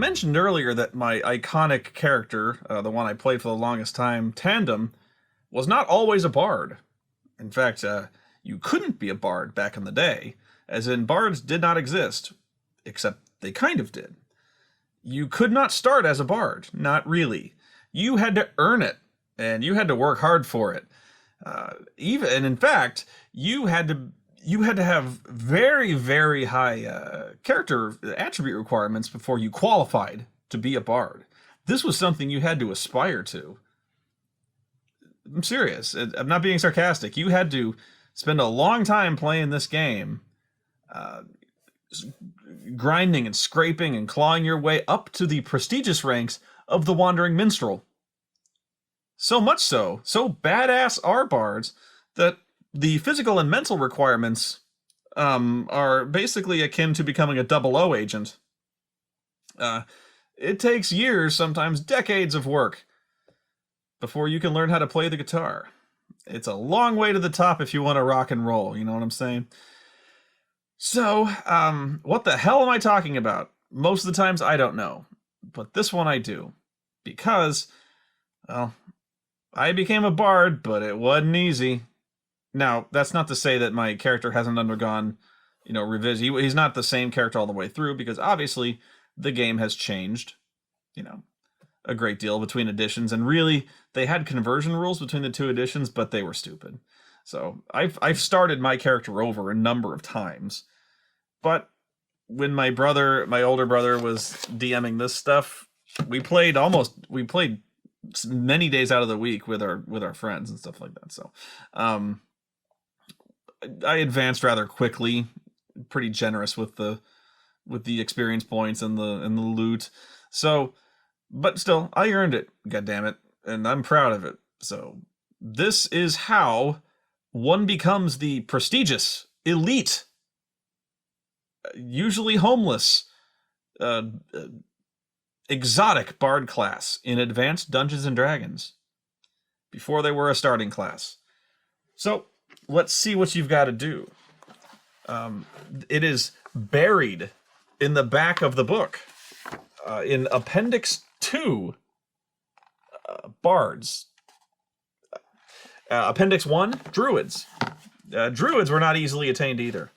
mentioned earlier that my iconic character, the one I played for the longest time, Tandem, was not always a bard. In fact, you couldn't be a bard back in the day, as in bards did not exist, except they kind of did. You could not start as a bard, not really. You had to earn it, and you had to work hard for it. And in fact, you had to have very, very high character attribute requirements before you qualified to be a bard. This was something you had to aspire to. I'm serious. I'm not being sarcastic. You had to spend a long time playing this game, uh, grinding and scraping and clawing your way up to the prestigious ranks of the Wandering Minstrel. So much so badass are bards that the physical and mental requirements are basically akin to becoming a double O agent. Uh, it takes years, sometimes decades of work before you can learn how to play the guitar. It's a long way to the top if you want to rock and roll, you know what I'm saying? So, what the hell am I talking about? Most of the times I don't know, but this one I do. Because, well, I became a bard, but it wasn't easy. Now, that's not to say that my character hasn't undergone, revision. He's not the same character all the way through, because obviously the game has changed, a great deal between editions, and really, they had conversion rules between the two editions, but they were stupid. So, I've started my character over a number of times, but when my older brother was DMing this stuff, we played many days out of the week with our friends and stuff like that. So, I advanced rather quickly, pretty generous with the experience points and the loot. So, but still, I earned it. God damn it, and I'm proud of it. So, this is how one becomes the prestigious, elite, usually homeless, uh, exotic bard class in Advanced Dungeons and Dragons before they were a starting class. So, let's see what you've got to do. It is buried in the back of the book, in Appendix 2, Bards. Appendix 1, Druids. Druids were not easily attained either.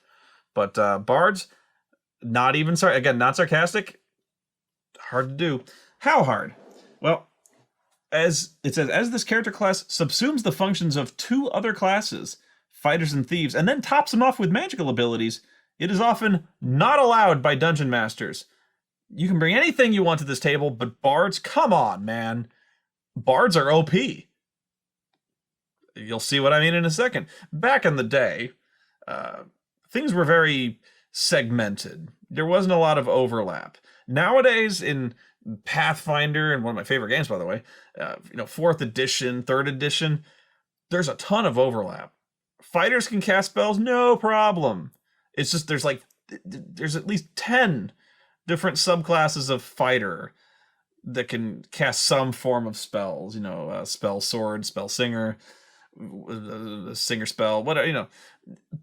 But Bards, not even, again, not sarcastic, hard to do. How hard? Well, as it says, as this character class subsumes the functions of two other classes, fighters and thieves, and then tops them off with magical abilities, it is often not allowed by dungeon masters. You can bring anything you want to this table, but bards, come on, man. Bards are OP. You'll see what I mean in a second. Back in the day, things were very segmented. There wasn't a lot of overlap. Nowadays, in Pathfinder, and one of my favorite games, by the way, 4th edition, 3rd edition, there's a ton of overlap. Fighters can cast spells, no problem. It's just there's at least 10 different subclasses of fighter that can cast some form of spells. Spell sword, spell singer, singer spell, whatever.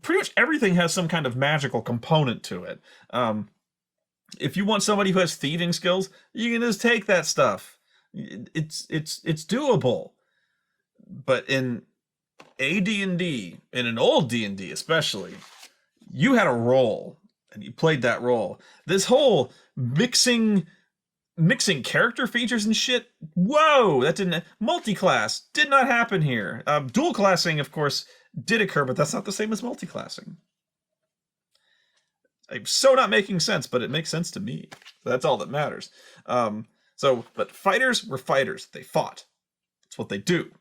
Pretty much everything has some kind of magical component to it. If you want somebody who has thieving skills, you can just take that stuff. It's doable. But in AD&D, in an old D&D especially, you had a role, and you played that role. This whole mixing character features and shit, whoa, that didn't, multi-class did not happen here. Dual classing, of course, did occur, but that's not the same as multi-classing. I'm so not making sense, but it makes sense to me. That's all that matters. But fighters were fighters. They fought. That's what they do.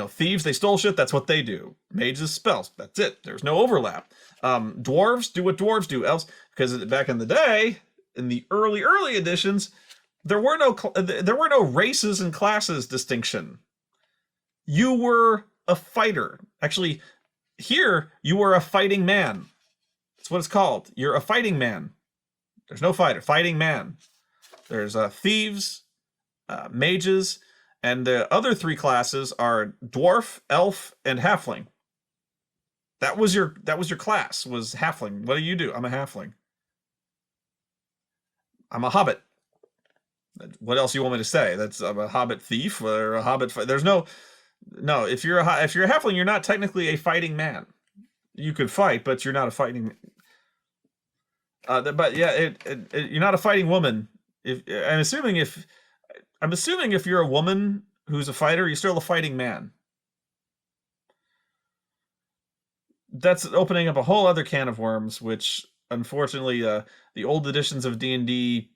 Thieves, they stole shit. That's what they do. Mages, spells. That's it. There's no overlap. Dwarves do what dwarves do. Elves, because back in the day, in the early editions, there were no races and classes distinction. You were a fighter. Actually, here you were a fighting man. That's what it's called. You're a fighting man. There's no fighter. Fighting man. There's thieves, mages, and the other 3 classes are dwarf, elf, and halfling. That was your class, was halfling. What do? I'm a halfling. I'm a hobbit. What else you want me to say? I'm a hobbit thief or a hobbit. There's no. If you're a halfling, you're not technically a fighting man. You could fight, but you're not a fighting. But yeah, you're not a fighting woman. If I'm assuming if you're a woman who's a fighter, you're still a fighting man. That's opening up a whole other can of worms, which unfortunately the old editions of D&D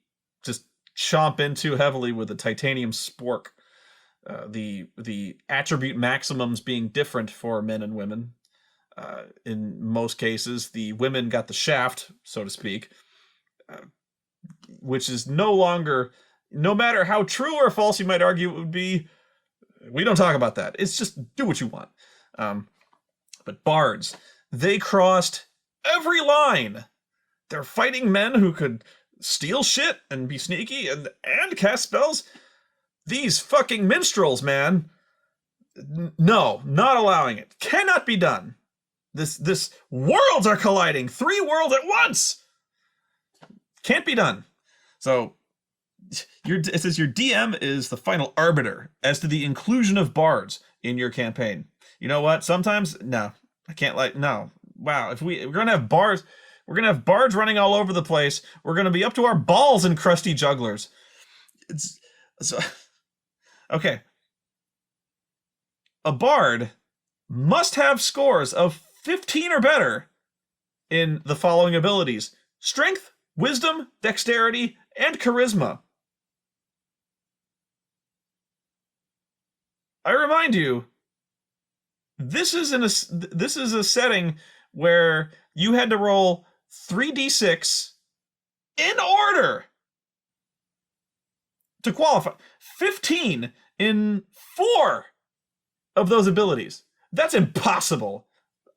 just chomp into heavily with the titanium spork. The attribute maximums being different for men and women. In most cases, the women got the shaft, so to speak, which is no longer, no matter how true or false you might argue it would be, we don't talk about that. It's just do what you want. But bards, they crossed every line. They're fighting men who could steal shit and be sneaky and cast spells. These fucking minstrels, man. No, not allowing it. Cannot be done. This worlds are colliding. 3 worlds at once. Can't be done. So it says your DM is the final arbiter as to the inclusion of bards in your campaign. You know what? Sometimes no, I can't no. Wow, if we're gonna have bards, we're gonna have bards running all over the place. We're gonna be up to our balls in crusty jugglers. It's so okay. A bard must have scores of 15 or better in the following abilities: strength, wisdom, dexterity, and charisma. I remind you, this is a setting where you had to roll 3d6 in order to qualify. 15 in 4 of those abilities. That's impossible.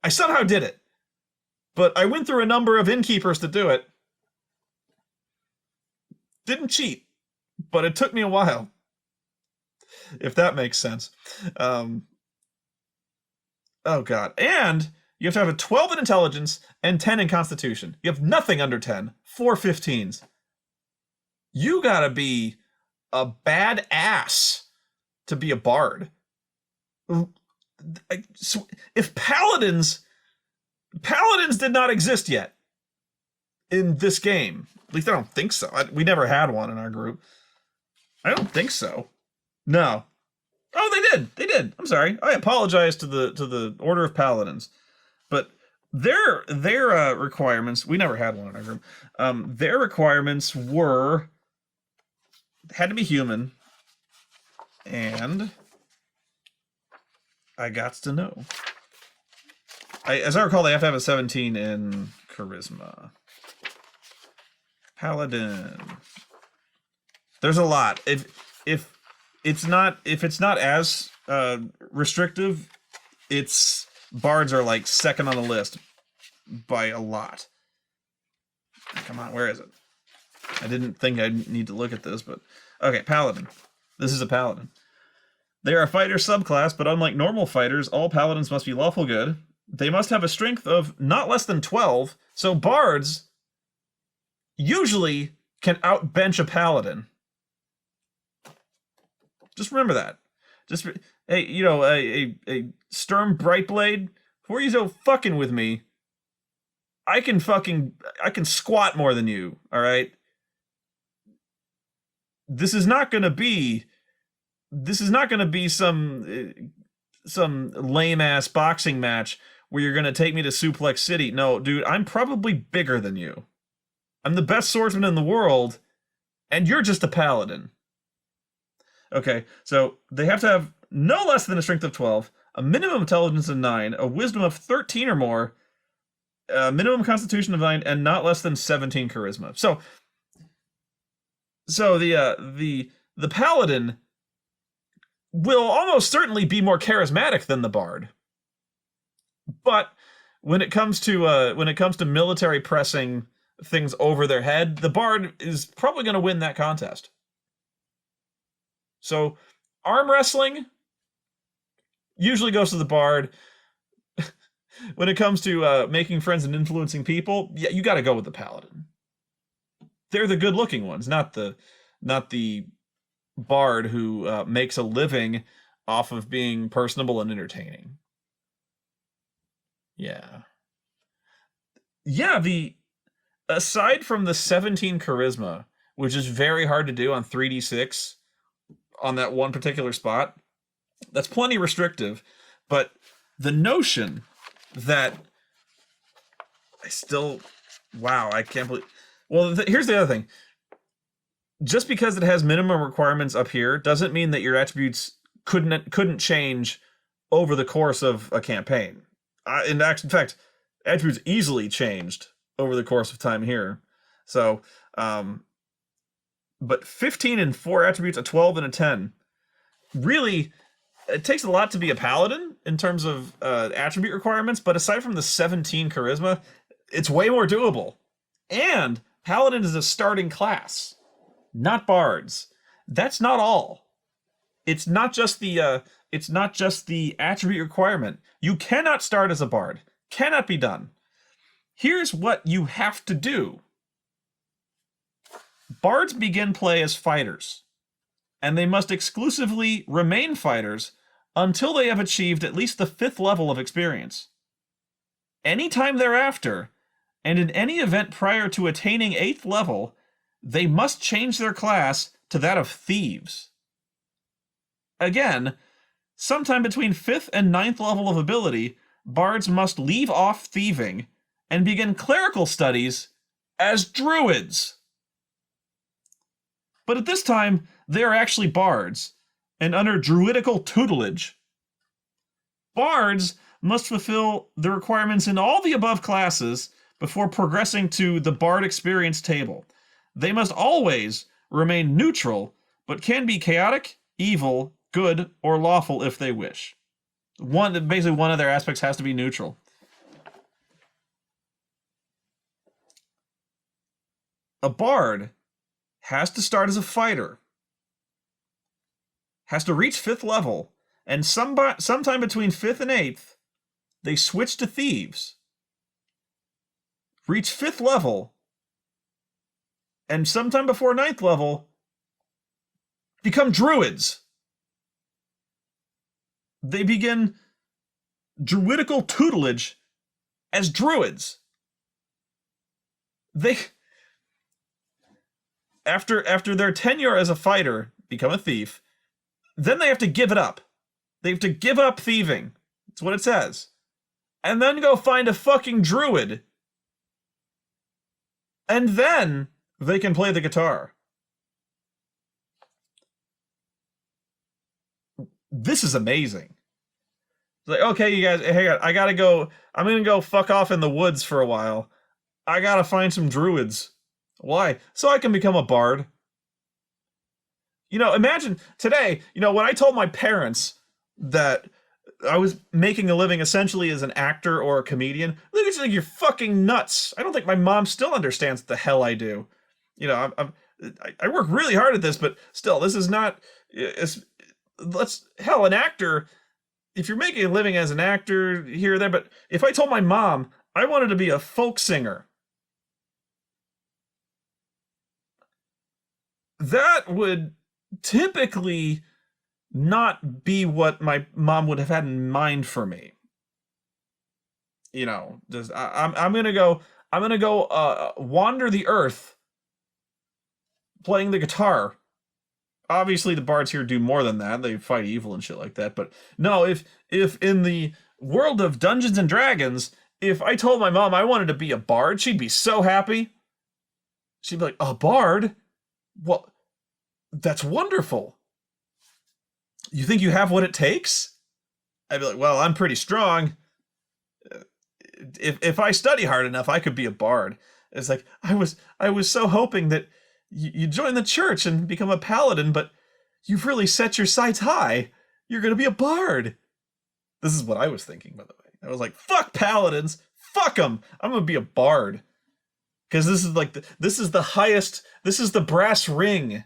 I somehow did it. But I went through a number of innkeepers to do it. Didn't cheat, but it took me a while. If that makes sense. Oh god. And you have to have a 12 in intelligence and 10 in constitution. You have nothing under 10. 4 15s. You gotta be a bad ass to be a bard. If paladins did not exist yet in this game, at least I don't think so. We never had one in our group. I don't think so. No. Oh, they did. I'm sorry. I apologize to the Order of Paladins, but their requirements. We never had one in our group. Their requirements had to be human, and I got to know. As I recall, they have to have a 17 in charisma. Paladin. There's a lot. If it's not as restrictive, it's bards are like second on the list by a lot. Come on, where is it? I didn't think I'd need to look at this, but okay, paladin. This is a paladin. They are a fighter subclass, but unlike normal fighters, all paladins must be lawful good. They must have a strength of not less than 12, so bards usually can outbench a paladin. Just remember that. Just hey, a Sturm Brightblade, before you go fucking with me, I can squat more than you, all right? This is not going to be some lame ass boxing match where you're going to take me to Suplex City. No, dude, I'm probably bigger than you. I'm the best swordsman in the world, and you're just a paladin. Okay, so they have to have no less than a strength of 12, a minimum intelligence of 9, a wisdom of 13 or more, a minimum constitution of 9, and not less than 17 charisma. So the paladin will almost certainly be more charismatic than the bard. But when it comes to military pressing things over their head, the bard is probably going to win that contest. So arm wrestling usually goes to the bard. When it comes to making friends and influencing people, yeah, you got to go with the paladin. They're the good-looking ones, not the bard who makes a living off of being personable and entertaining. Yeah. Yeah, the aside from the 17 charisma, which is very hard to do on 3d6 on that one particular spot, that's plenty restrictive, but the notion that I still, wow, I can't believe. Well, here's the other thing. Just because it has minimum requirements up here doesn't mean that your attributes couldn't change over the course of a campaign. In fact, attributes easily changed over the course of time here. So, but 15 and 4 attributes, a 12 and a 10, really, it takes a lot to be a paladin in terms of attribute requirements, but aside from the 17 charisma, it's way more doable. And paladin is a starting class, not bards. That's not all. It's not just the attribute requirement. You cannot start as a bard. Cannot be done. Here's what you have to do. Bards begin play as fighters, and they must exclusively remain fighters until they have achieved at least the 5th level of experience. Anytime thereafter, and in any event prior to attaining 8th level, they must change their class to that of thieves. Again, sometime between 5th and 9th level of ability, bards must leave off thieving and begin clerical studies as druids. But at this time, they are actually bards, and under druidical tutelage. Bards must fulfill the requirements in all the above classes before progressing to the bard experience table. They must always remain neutral, but can be chaotic, evil, good, or lawful if they wish. Basically, one of their aspects has to be neutral. A bard has to start as a fighter, has to reach 5th level, and sometime between 5th and 8th, they switch to thieves, reach 5th level, and sometime before 9th level, become druids. They begin druidical tutelage as druids. They, after their tenure as a fighter, become a thief. Then they have to give it up. They have to give up thieving. That's what it says. And then go find a fucking druid. And then they can play the guitar. This is amazing. It's like, okay, you guys, hey, I gotta go. I'm gonna go fuck off in the woods for a while. I gotta find some druids. Why? So I can become a bard. Imagine today, when I told my parents that I was making a living essentially as an actor or a comedian, look at you like you're fucking nuts. I don't think my mom still understands what the hell I do. I work really hard at this, but still, this is not. An actor. If you're making a living as an actor here or there, but if I told my mom I wanted to be a folk singer, that would typically not be what my mom would have had in mind for me. I'm gonna go wander the earth playing the guitar. Obviously the bards here do more than that. They fight evil and shit like that. But no, if in the world of Dungeons and Dragons, if I told my mom I wanted to be a bard, she'd be so happy. She'd be like, a bard? Well, that's wonderful. You think you have what it takes? I'd be like, well, I'm pretty strong. If I study hard enough, I could be a bard. It's like, I was so hoping that you join the church and become a paladin, but you've really set your sights high. You're going to be a bard. This is what I was thinking, by the way. I was like, fuck paladins. Fuck them. I'm going to be a bard. Because this is the highest, this is the brass ring,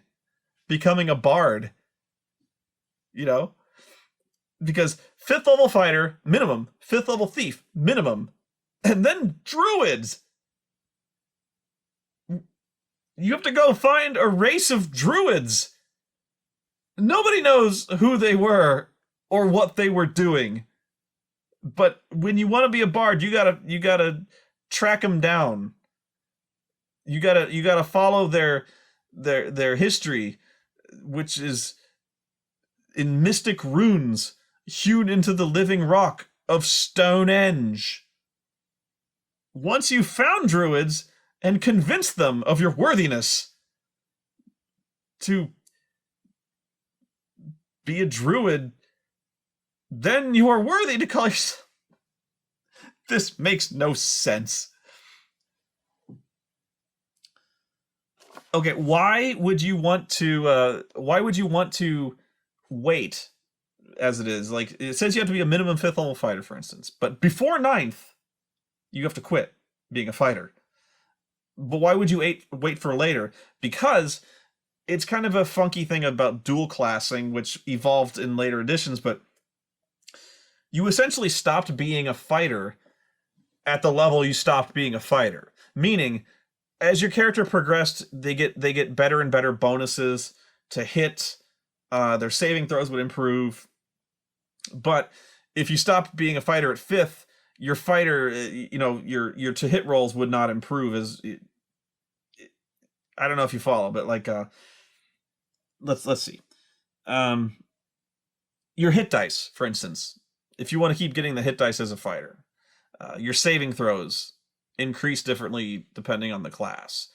becoming a bard. Because 5th level fighter, minimum. 5th level thief, minimum. And then druids. You have to go find a race of druids. Nobody knows who they were or what they were doing. But when you want to be a bard, you gotta track them down. You gotta follow their history, which is in mystic runes hewn into the living rock of Stonehenge. Once you've found druids and convinced them of your worthiness to be a druid, then you are worthy to call yourself. This makes no sense. Okay, why would you want to? Why would you want to wait? As it is, like it says, you have to be a minimum 5th level fighter, for instance. But before 9th, you have to quit being a fighter. But why would you wait for later? Because it's kind of a funky thing about dual classing, which evolved in later editions, but you essentially stopped being a fighter at the level you stopped being a fighter. Meaning, as your character progressed, they get better and better bonuses to hit. Their saving throws would improve. But if you stopped being a fighter at 5th, your fighter, your to hit rolls would not improve. I don't know if you follow, but like, let's see. Your hit dice, for instance, if you want to keep getting the hit dice as a fighter, your saving throws increase differently depending on the class.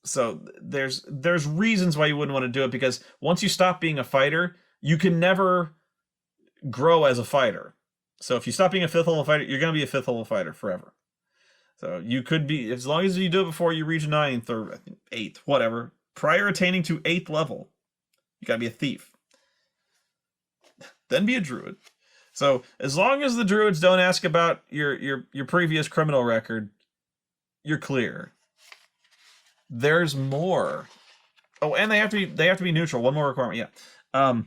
So there's reasons why you wouldn't want to do it, because once you stop being a fighter, you can never grow as a fighter. So if you stop being a 5th level fighter, you're going to be a 5th level fighter forever. So you could be, as long as you do it before you reach 9th or 8th, whatever, prior attaining to 8th level, you got to be a thief. Then be a druid. So as long as the druids don't ask about your previous criminal record, you're clear. There's more. Oh, and they have to be neutral. One more requirement, yeah.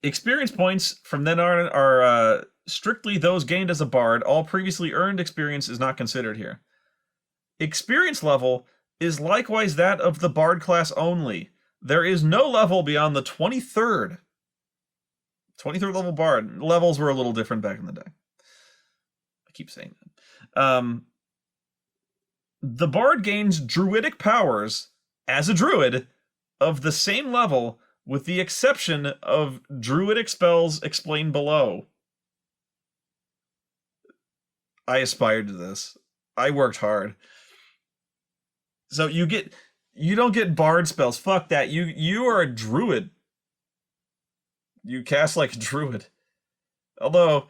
Experience points from then on are strictly those gained as a bard. All previously earned experience is not considered here. Experience level is likewise that of the bard class only. There is no level beyond the 23rd. 23rd level bard. Levels were a little different back in the day. I keep saying that. The bard gains druidic powers as a druid of the same level, with the exception of druidic spells explained below. I aspired to this. I worked hard. So you don't get bard spells. Fuck that. You are a druid. You cast like a druid. Although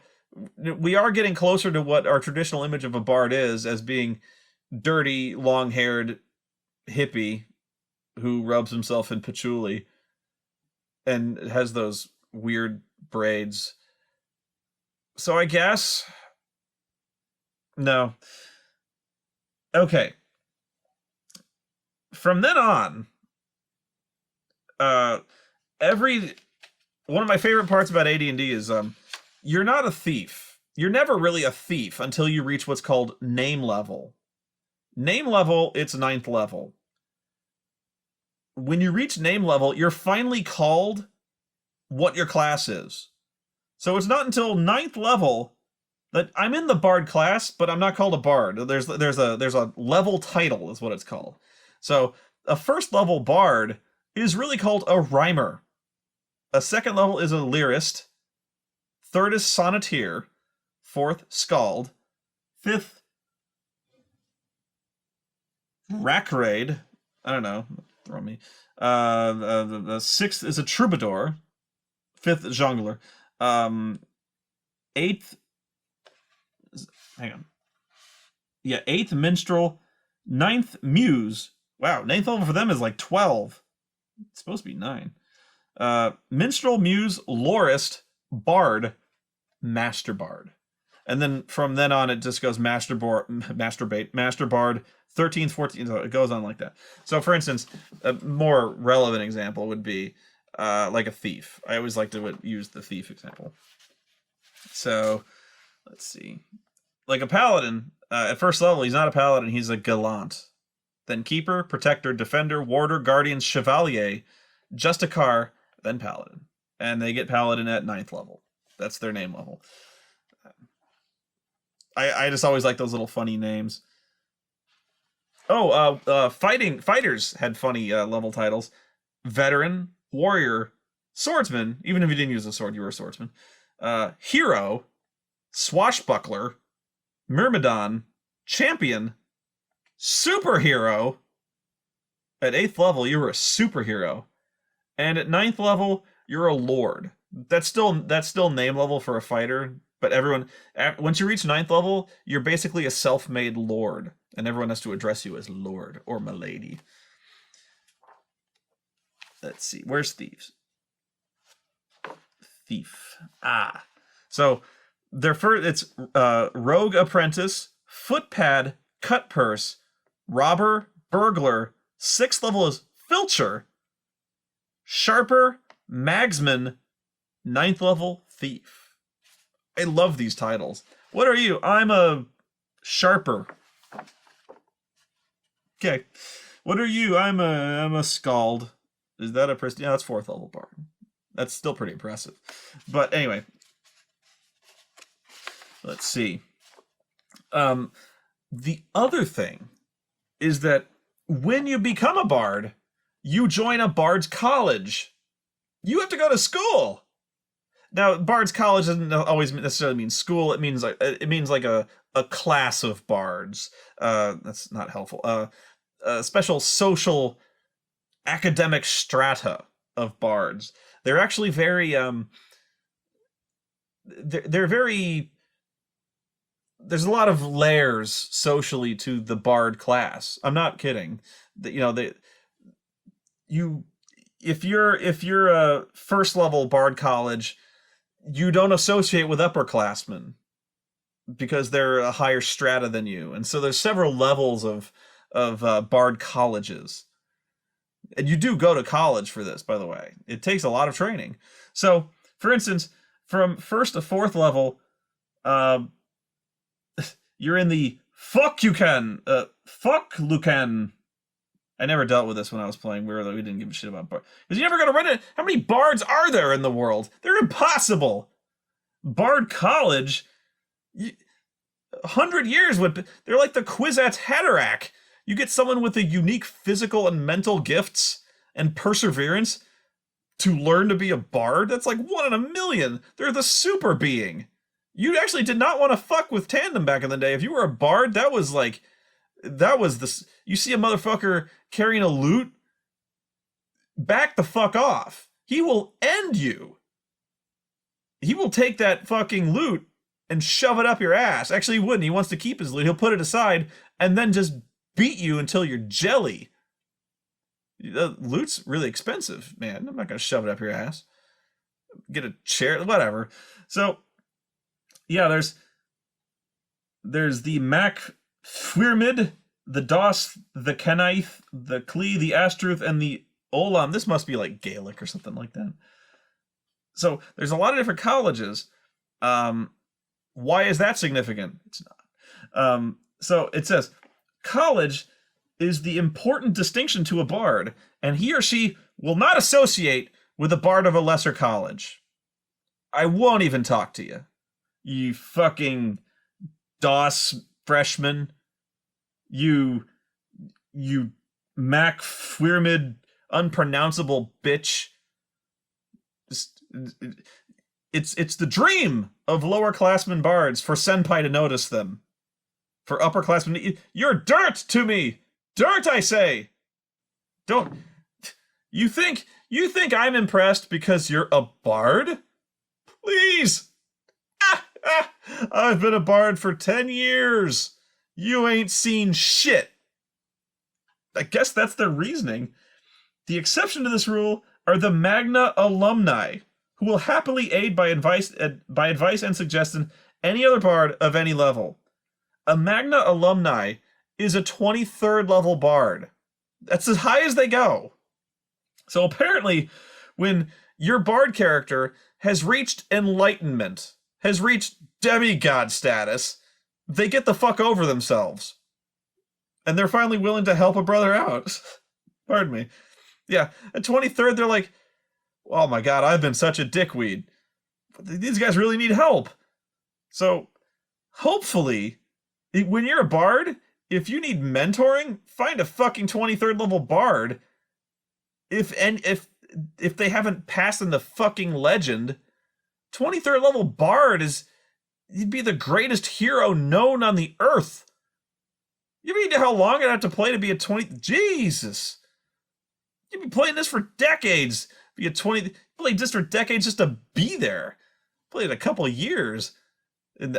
we are getting closer to what our traditional image of a bard is, as being dirty, long-haired hippie who rubs himself in patchouli and has those weird braids. So I guess no. Okay. From then on, one of my favorite parts about AD&D is you're not a thief. You're never really a thief until you reach what's called name level. Name level, it's 9th level. When you reach name level, you're finally called what your class is. So it's not until 9th level that I'm in the bard class, but I'm not called a bard. There's a level title is what it's called. So a 1st level bard is really called a rhymer. A 2nd level is a lyrist. 3rd is sonneteer. 4th, skald. 5th, rackrade. I don't know. Throw me. The 6th is a troubadour. 5th, jongleur. 8th. Hang on. Yeah, 8th, minstrel. 9th, muse. Wow, 9th level for them is like 12. It's supposed to be 9. Minstrel, muse, lorist, bard, master bard. And then from then on, it just goes master bard, 13th, 14th, so it goes on like that. So for instance, a more relevant example would be like a thief. I always like to use the thief example. So let's see. Like a paladin, At first level, he's not a paladin, he's a gallant. Then keeper, protector, defender, warder, guardian, chevalier, justicar, then paladin. And they get paladin at 9th level. That's their name level. I just always like those little funny names. Oh, fighters had funny level titles. Veteran, warrior, swordsman. Even if you didn't use a sword, you were a swordsman. Hero, swashbuckler, myrmidon, champion, superhero. At 8th level, you were a superhero, and at 9th level, you're a lord. That's still name level for a fighter, but everyone once you reach 9th level, you're basically a self-made lord, and everyone has to address you as lord or milady. Let's see, where's thieves? Thief. So their first, it's rogue apprentice, footpad, cut purse, robber, burglar. 6th level is filcher, sharper, magsman. 9th level thief. I love these titles. What are you? I'm a sharper. Okay. What are you? I'm a scald. Is that a person? Yeah, that's 4th level bard. That's still pretty impressive. But anyway, let's see. The other thing is that when you become a bard, you join a bard's college. You have to go to school. Now, bard's college doesn't always necessarily mean school. It means like a class of bards. That's not helpful. A special social academic strata of bards. They're actually very they're very, there's a lot of layers socially to the bard class. I'm not kidding. If you're a first level bard college, you don't associate with upperclassmen because they're a higher strata than you, and so there's several levels of bard colleges. And you do go to college for this, by the way. It takes a lot of training. So, for instance, from 1st to 4th level, you're in the fuck Lucan. I never dealt with this when I was playing. We didn't give a shit about bards. Because you're never going to run it. How many bards are there in the world? They're impossible. Bard college, 100 years they're like the Kwisatz Haderach. You get someone with the unique physical and mental gifts and perseverance to learn to be a bard. That's like 1 in a million. They're the super being. You actually did not want to fuck with tandem back in the day. If you were a bard, that was this. You see a motherfucker carrying a lute, back the fuck off. He will end you. He will take that fucking lute and shove it up your ass. Actually, he wouldn't. He wants to keep his lute. He'll put it aside and then just beat you until you're jelly. The lute's really expensive, man. I'm not going to shove it up your ass. Get a chair, whatever. So, yeah, there's the Mac Fwyrmid, the Dos, the Kenaith, the Klee, the Astruth, and the Olam. This must be like Gaelic or something like that. So there's a lot of different colleges. Why is that significant? It's not. So it says, college is the important distinction to a bard, and he or she will not associate with a bard of a lesser college. I won't even talk to you. You fucking DOS freshman. You Mac Fwyrmid unpronounceable bitch. It's the dream of lower classmen bards for senpai to notice them. For upperclassmen, you're dirt to me. Dirt, I say. Don't you think I'm impressed because you're a bard? Please. I've been a bard for 10 years. You ain't seen shit. I guess that's their reasoning. The exception to this rule are the Magna alumni, who will happily aid by advice and suggestion any other bard of any level. A Magna alumni is a 23rd level bard. That's as high as they go. So apparently, when your bard character has reached enlightenment, has reached demigod status, they get the fuck over themselves. And they're finally willing to help a brother out. Pardon me. Yeah, at 23rd, they're like, oh my god, I've been such a dickweed. These guys really need help. So, hopefully, when you're a bard, if you need mentoring, find a fucking 23rd level bard. If they haven't passed in the fucking legend, 23rd level bard you'd be the greatest hero known on the earth. You mean how long I'd have to play to be a 20? Jesus. You'd be playing this for decades. Be a 20. Played this for decades just to be there. Played a couple of years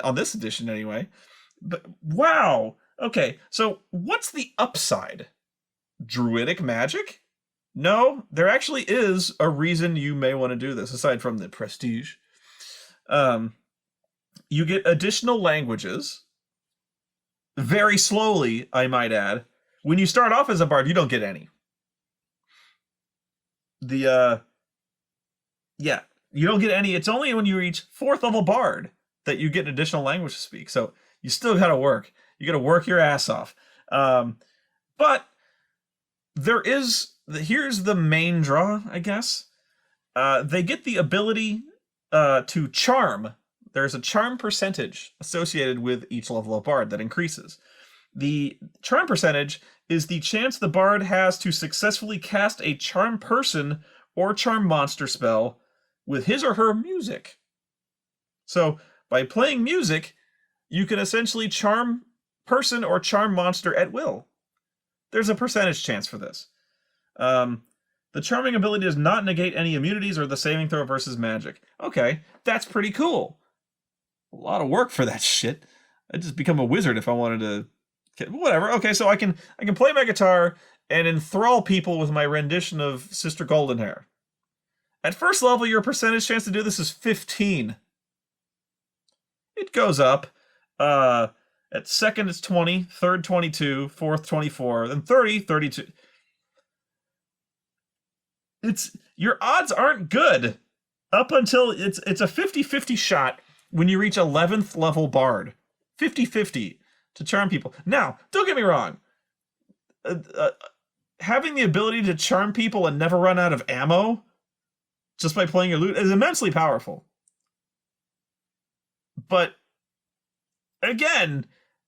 on this edition anyway. But wow. Okay, so what's the upside? Druidic magic? No, there actually is a reason you may want to do this aside from the prestige. You get additional languages. Very slowly, I might add. When you start off as a bard, you don't get any. Yeah, you don't get any. It's only when you reach 4th level bard that you get an additional language to speak. So you still gotta work. You gotta work your ass off. But here's the main draw, I guess. They get the ability to charm. There's a charm percentage associated with each level of bard that increases. The charm percentage is the chance the bard has to successfully cast a charm person or charm monster spell with his or her music. So, by playing music, you can essentially charm person or charm monster at will. There's a percentage chance for this. The charming ability does not negate any immunities or the saving throw versus magic. Okay, that's pretty cool. A lot of work for that shit. I'd just become a wizard if I wanted to. Whatever. Okay, so I can play my guitar and enthrall people with my rendition of Sister Goldenhair. At first level, your percentage chance to do this is 15. It goes up. At second, it's 20. Third, 22. Fourth, 24. Then 30, 32. Your odds aren't good up until it's a 50-50 shot when you reach 11th level bard. 50-50 to charm people. Now, don't get me wrong. Having the ability to charm people and never run out of ammo just by playing your lute is immensely powerful. But again,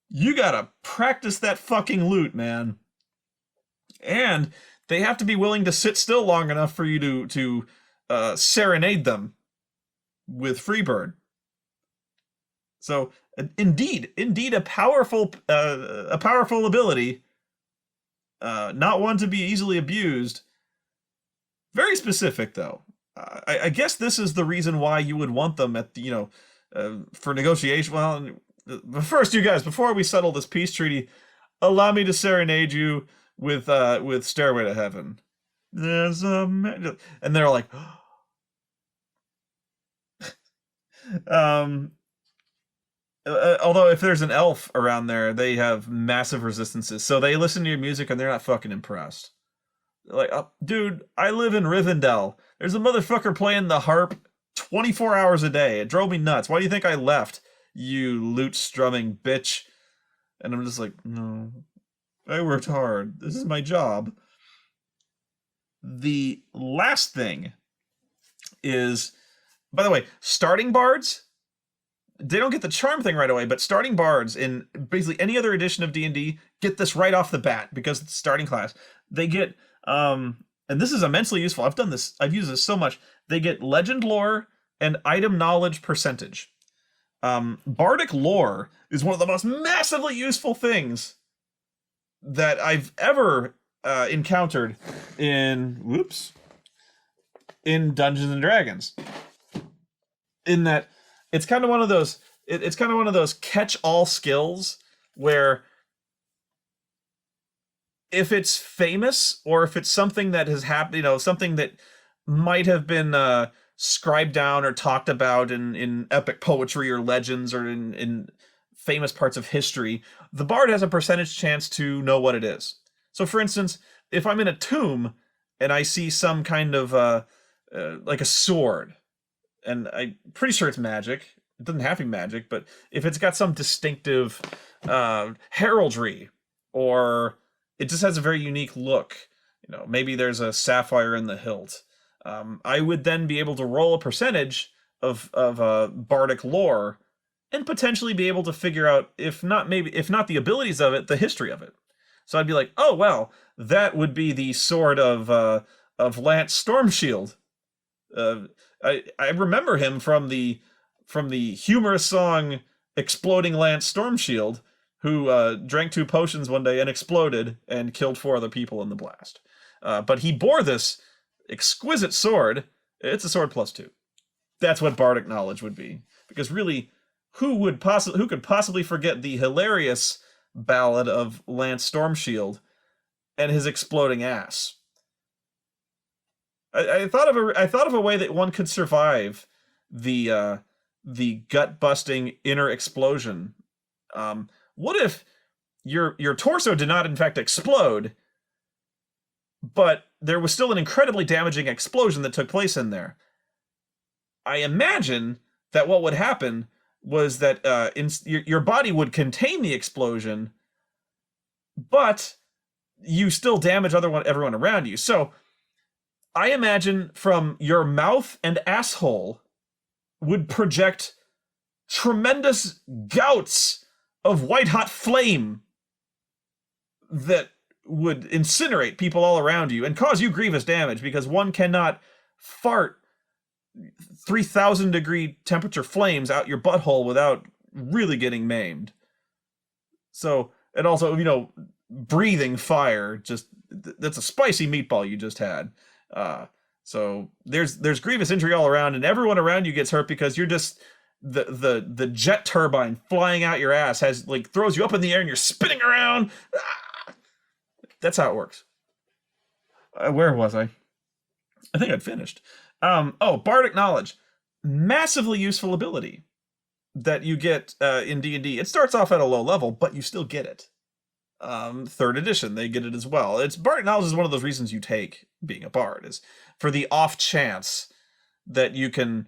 you gotta practice that fucking lute, man. And they have to be willing to sit still long enough for you to serenade them with Freebird. So, indeed, a powerful ability, not one to be easily abused. Very specific, though. I guess this is the reason why you would want them at the, for negotiation. Well, but first, you guys, before we settle this peace treaty, allow me to serenade you with Stairway to Heaven. There's and they're like, although if there's an elf around there, they have massive resistances, so they listen to your music and they're not fucking impressed. They're like, oh, dude, I live in Rivendell. There's a motherfucker playing the harp 24 hours a day. It drove me nuts. Why do you think I left, you lute strumming bitch? And I'm just like, no, I worked hard. This is my job. The last thing is, by the way, starting bards, they don't get the charm thing right away, but starting bards in basically any other edition of D&D get this right off the bat because it's starting class. They get, and this is immensely useful. I've used this so much. They get legend lore and item knowledge percentage. Bardic lore is one of the most massively useful things that I've ever encountered in Dungeons and Dragons. In that, it's kind of one of those. It's kind of one of those catch-all skills where, if it's famous or if it's something that has happened, something that might have been scribed down or talked about in epic poetry or legends or in famous parts of history, the bard has a percentage chance to know what it is. So, for instance, if I'm in a tomb and I see some kind of like a sword, and I'm pretty sure it's magic, it doesn't have to be magic, but if it's got some distinctive heraldry, or it just has a very unique look, maybe there's a sapphire in the hilt, I would then be able to roll a percentage of bardic lore and potentially be able to figure out, if not the abilities of it, the history of it. So I'd be like, oh well, that would be the sword of Lance Stormshield. I remember him from the humorous song "Exploding Lance Stormshield," who drank 2 potions one day and exploded and killed 4 other people in the blast. But he bore this exquisite sword. It's a sword +2. That's what bardic knowledge would be. Because really, who could possibly forget the hilarious ballad of Lance Stormshield and his exploding ass? I thought of a way that one could survive the gut busting inner explosion. What if your torso did not in fact explode, but there was still an incredibly damaging explosion that took place in there? I imagine that what would happen was that your body would contain the explosion, but you still damage everyone around you. So I imagine from your mouth and asshole would project tremendous gouts of white-hot flame that would incinerate people all around you and cause you grievous damage, because one cannot fart 3,000 degree temperature flames out your butthole without really getting maimed. So, and also, breathing fire, that's a spicy meatball you just had. So there's grievous injury all around, and everyone around you gets hurt because you're just the jet turbine flying out your ass throws you up in the air and you're spinning around. That's how it works. Where was I? I think I'd finished. Bardic knowledge, massively useful ability that you get in D&D. It starts off at a low level, but you still get it. 3rd edition, they get it as well. Bardic knowledge is one of those reasons you take being a bard, is for the off chance that you can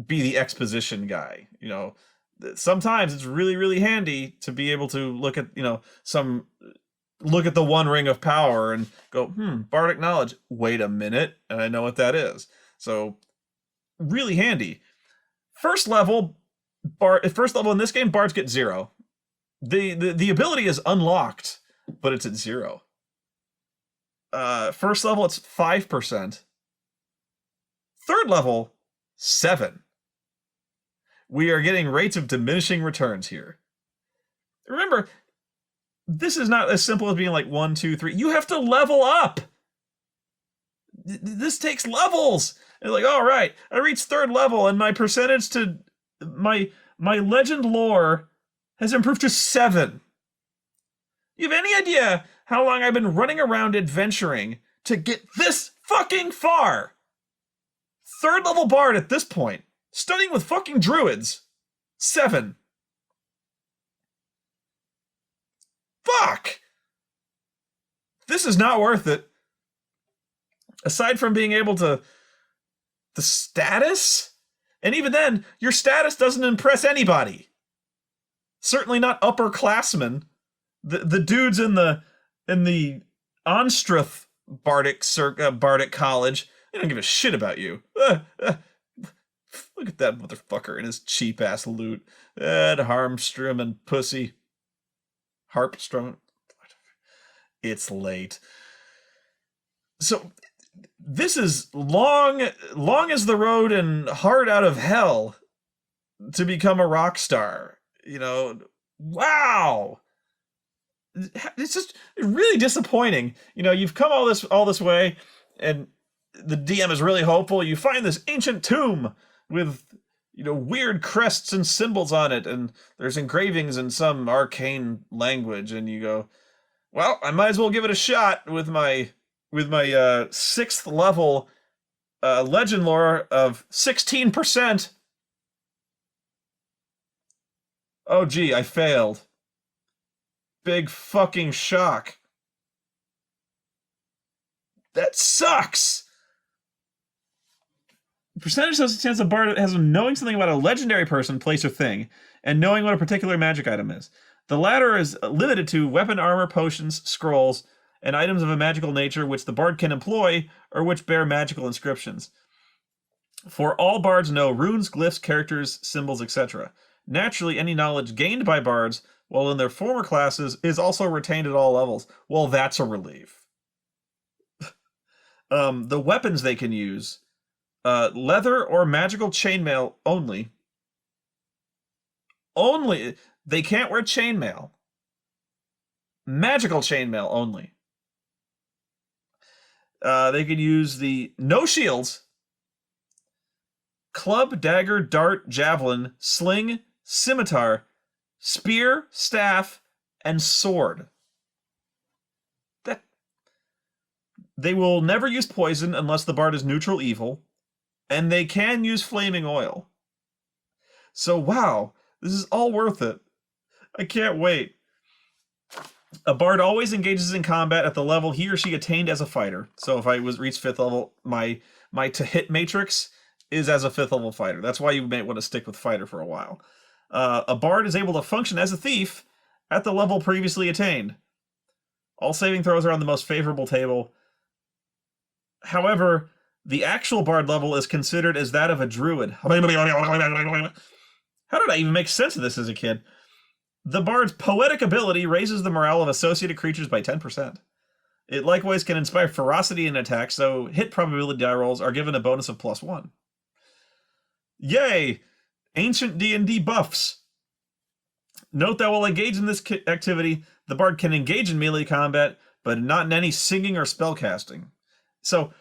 be the exposition guy. Sometimes it's really, really handy to be able to look at the One Ring of Power and go, bardic knowledge. Wait a minute, and I know what that is. So really handy. First level in this game, bards get 0. The ability is unlocked, but it's at 0. First level, it's 5%. 3rd level, 7. We are getting rates of diminishing returns here. Remember, this is not as simple as being like 1, 2, 3. You have to level up. This takes levels. And all right, I reached 3rd level, and my percentage to my legend lore has improved to 7. You have any idea how long I've been running around adventuring to get this fucking far? 3rd level bard at this point, studying with fucking druids. 7. Fuck! This is not worth it. Aside from being able to... the status? And even then, your status doesn't impress anybody. Certainly not upperclassmen. The dudes in the Onstruth Bardic College, they don't give a shit about you. Look at that motherfucker and his cheap ass loot. That Harmstrom and pussy. Harpstrom. It's late. So this is long as the road and hard out of hell to become a rock star. Wow. It's just really disappointing. You've come all this way, and the DM is really hopeful. You find this ancient tomb with weird crests and symbols on it, and there's engravings in some arcane language, and you go, well, I might as well give it a shot with my 6th level legend lore of 16%. Oh gee, I failed. Big fucking shock. That sucks. Percentage chance the bard has knowing something about a legendary person, place, or thing, and knowing what a particular magic item is. The latter is limited to weapon, armor, potions, scrolls, and items of a magical nature which the bard can employ or which bear magical inscriptions. For all bards know runes, glyphs, characters, symbols, etc. Naturally, any knowledge gained by bards while in their former classes is also retained at all levels. Well, that's a relief. The weapons they can use, leather or magical chainmail only. Only. They can't wear chainmail. Magical chainmail only. They can use the no shields, club, dagger, dart, javelin, sling, scimitar, spear, staff, and sword. That they will never use poison unless the bard is neutral evil, and they can use flaming oil. So wow, this is all worth it. I can't wait. A bard always engages in combat at the level he or she attained as a fighter. So if I reached 5th level, my to hit matrix is as a 5th level fighter. That's why you may want to stick with fighter for a while. A bard is able to function as a thief at the level previously attained. All saving throws are on the most favorable table. However, the actual bard level is considered as that of a druid. How did I even make sense of this as a kid? The bard's poetic ability raises the morale of associated creatures by 10%. It likewise can inspire ferocity in attacks, so hit probability die rolls are given a bonus of +1. Yay! Ancient D&D buffs. Note that while engaged in this activity, the bard can engage in melee combat, but not in any singing or spellcasting. So,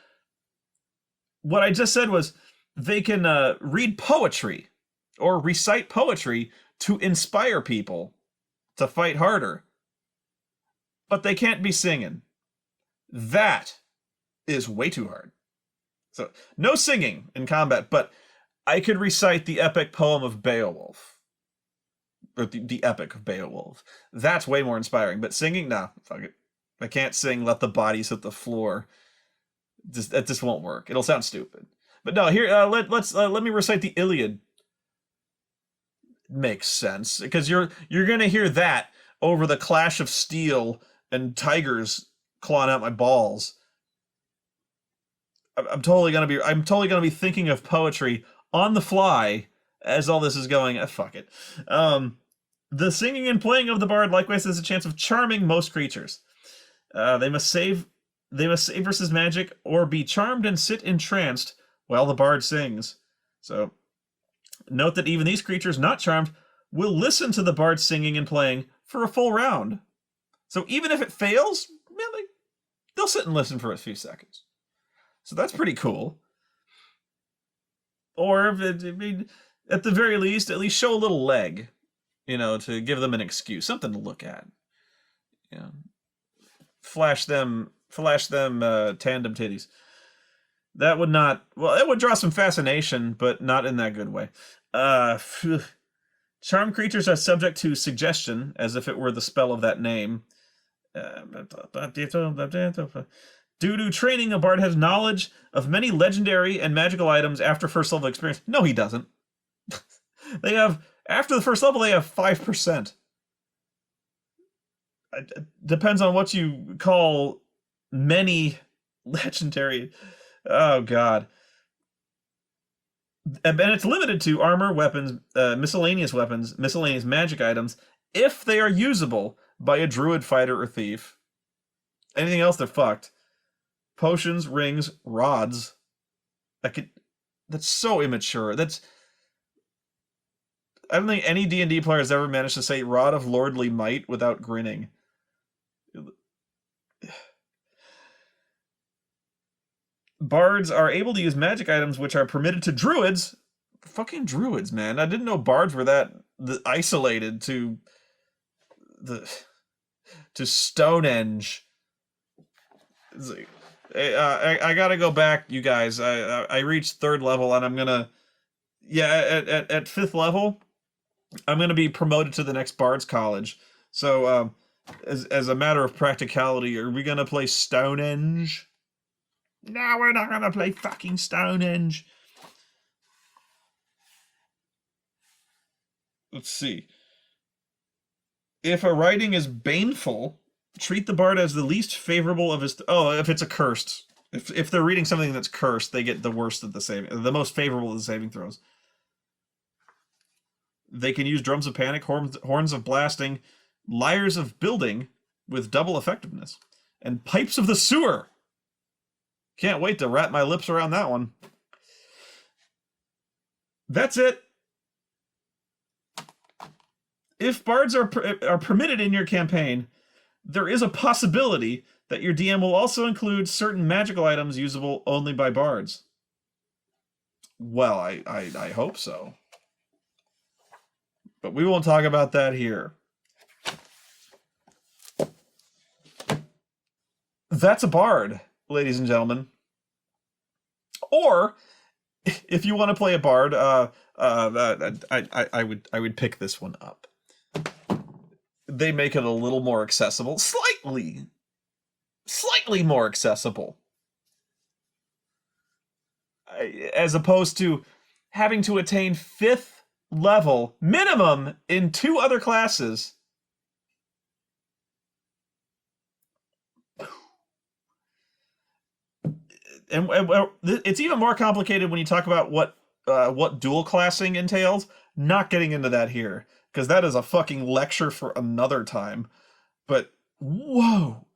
what I just said was, they can read poetry, or recite poetry, to inspire people to fight harder. But they can't be singing. That is way too hard. So, no singing in combat, but I could recite the epic poem of Beowulf. Or the epic of Beowulf. That's way more inspiring. But singing? Nah, fuck it. I can't sing Let the Bodies Hit the Floor. That just won't work. It'll sound stupid. But no, here, let me recite the Iliad. Makes sense, because you're gonna hear that over the clash of steel and tigers clawing out my balls. I'm totally gonna be thinking of poetry on the fly as all this is going. Fuck it. The singing and playing of the bard likewise has a chance of charming most creatures. They must save versus magic or be charmed and sit entranced while the bard sings. So note that even these creatures not charmed will listen to the bard singing and playing for a full round. So even if it fails, they'll sit and listen for a few seconds. So that's pretty cool. Or at the very least, at least show a little leg, to give them an excuse, something to look at. Flash them tandem titties. That would not, it would draw some fascination, but not in that good way. Charm creatures are subject to suggestion, as if it were the spell of that name. Due to training, a bard has knowledge of many legendary and magical items after first level experience. No, he doesn't. After the first level, they have 5%. It depends on what you call many legendary. Oh, God. And it's limited to armor, weapons, miscellaneous magic items, if they are usable by a druid, fighter, or thief. Anything else, they're fucked. Potions, rings, rods. That's so immature. I don't think any D&D player has ever managed to say Rod of Lordly Might without grinning. Bards are able to use magic items which are permitted to druids. Fucking druids, man. I didn't know bards were that isolated to Stonehenge. I gotta go back, you guys. I reached 3rd level, and I'm gonna, at 5th level, I'm gonna be promoted to the next Bard's College. So, as a matter of practicality, are we gonna play Stonehenge? No, we're not gonna play fucking Stonehenge. Let's see. If a writing is baneful, treat the bard as the least favorable of his. Oh, if it's a cursed. If they're reading something that's cursed, they get the worst of the most favorable of the saving throws. They can use drums of panic, horns of blasting, lyres of building with double effectiveness, and pipes of the sewer. Can't wait to wrap my lips around that one. That's it. If bards are permitted in your campaign, there is a possibility that your DM will also include certain magical items usable only by bards. Well, I hope so. But we won't talk about that here. That's a bard, ladies and gentlemen. Or, if you want to play a bard, I would pick this one up. They make it a little more accessible, slightly more accessible, as opposed to having to attain 5th level minimum in 2 other classes. And it's even more complicated when you talk about what dual classing entails. Not getting into that here, because that is a fucking lecture for another time. But whoa,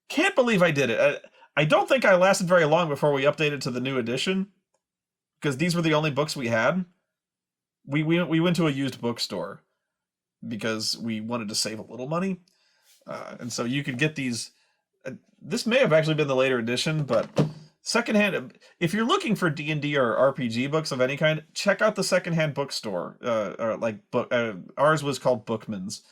can't believe I did it. I don't think I lasted very long before we updated to the new edition, because these were the only books we had. We went to a used bookstore because we wanted to save a little money, and so you could get these. This may have actually been the later edition, but secondhand. If you're looking for D&D or RPG books of any kind, check out the secondhand bookstore. Ours was called Bookman's.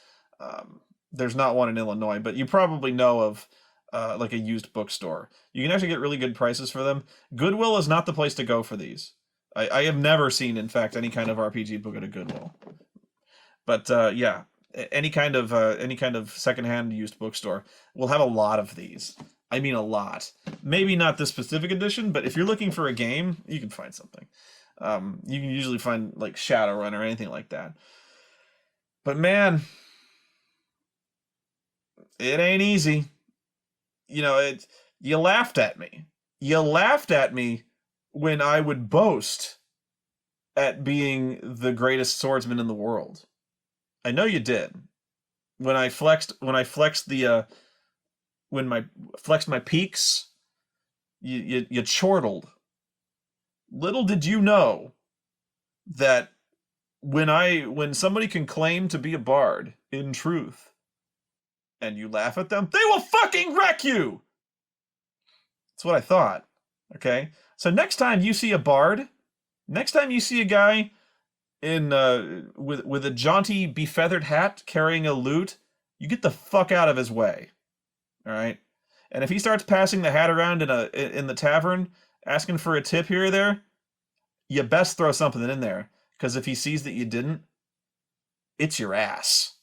There's not one in Illinois, but you probably know of like a used bookstore. You can actually get really good prices for them. Goodwill is not the place to go for these. I have never seen, in fact, any kind of RPG book at a Goodwill. But yeah, any kind of secondhand used bookstore will have a lot of these. I mean, a lot. Maybe not this specific edition, but if you're looking for a game, you can find something. You can usually find like Shadowrun or anything like that. But man, it ain't easy. You know, you laughed at me. You laughed at me when I would boast at being the greatest swordsman in the world. I know you did. When I flexed my peaks, you chortled. Little did you know that when somebody can claim to be a bard in truth, and you laugh at them, they will fucking wreck you. That's what I thought. Okay? So next time you see a bard, next time you see a guy in with a jaunty befeathered hat carrying a lute, you get the fuck out of his way. All right? And if he starts passing the hat around in the tavern, asking for a tip here or there, you best throw something in there, because if he sees that you didn't, it's your ass.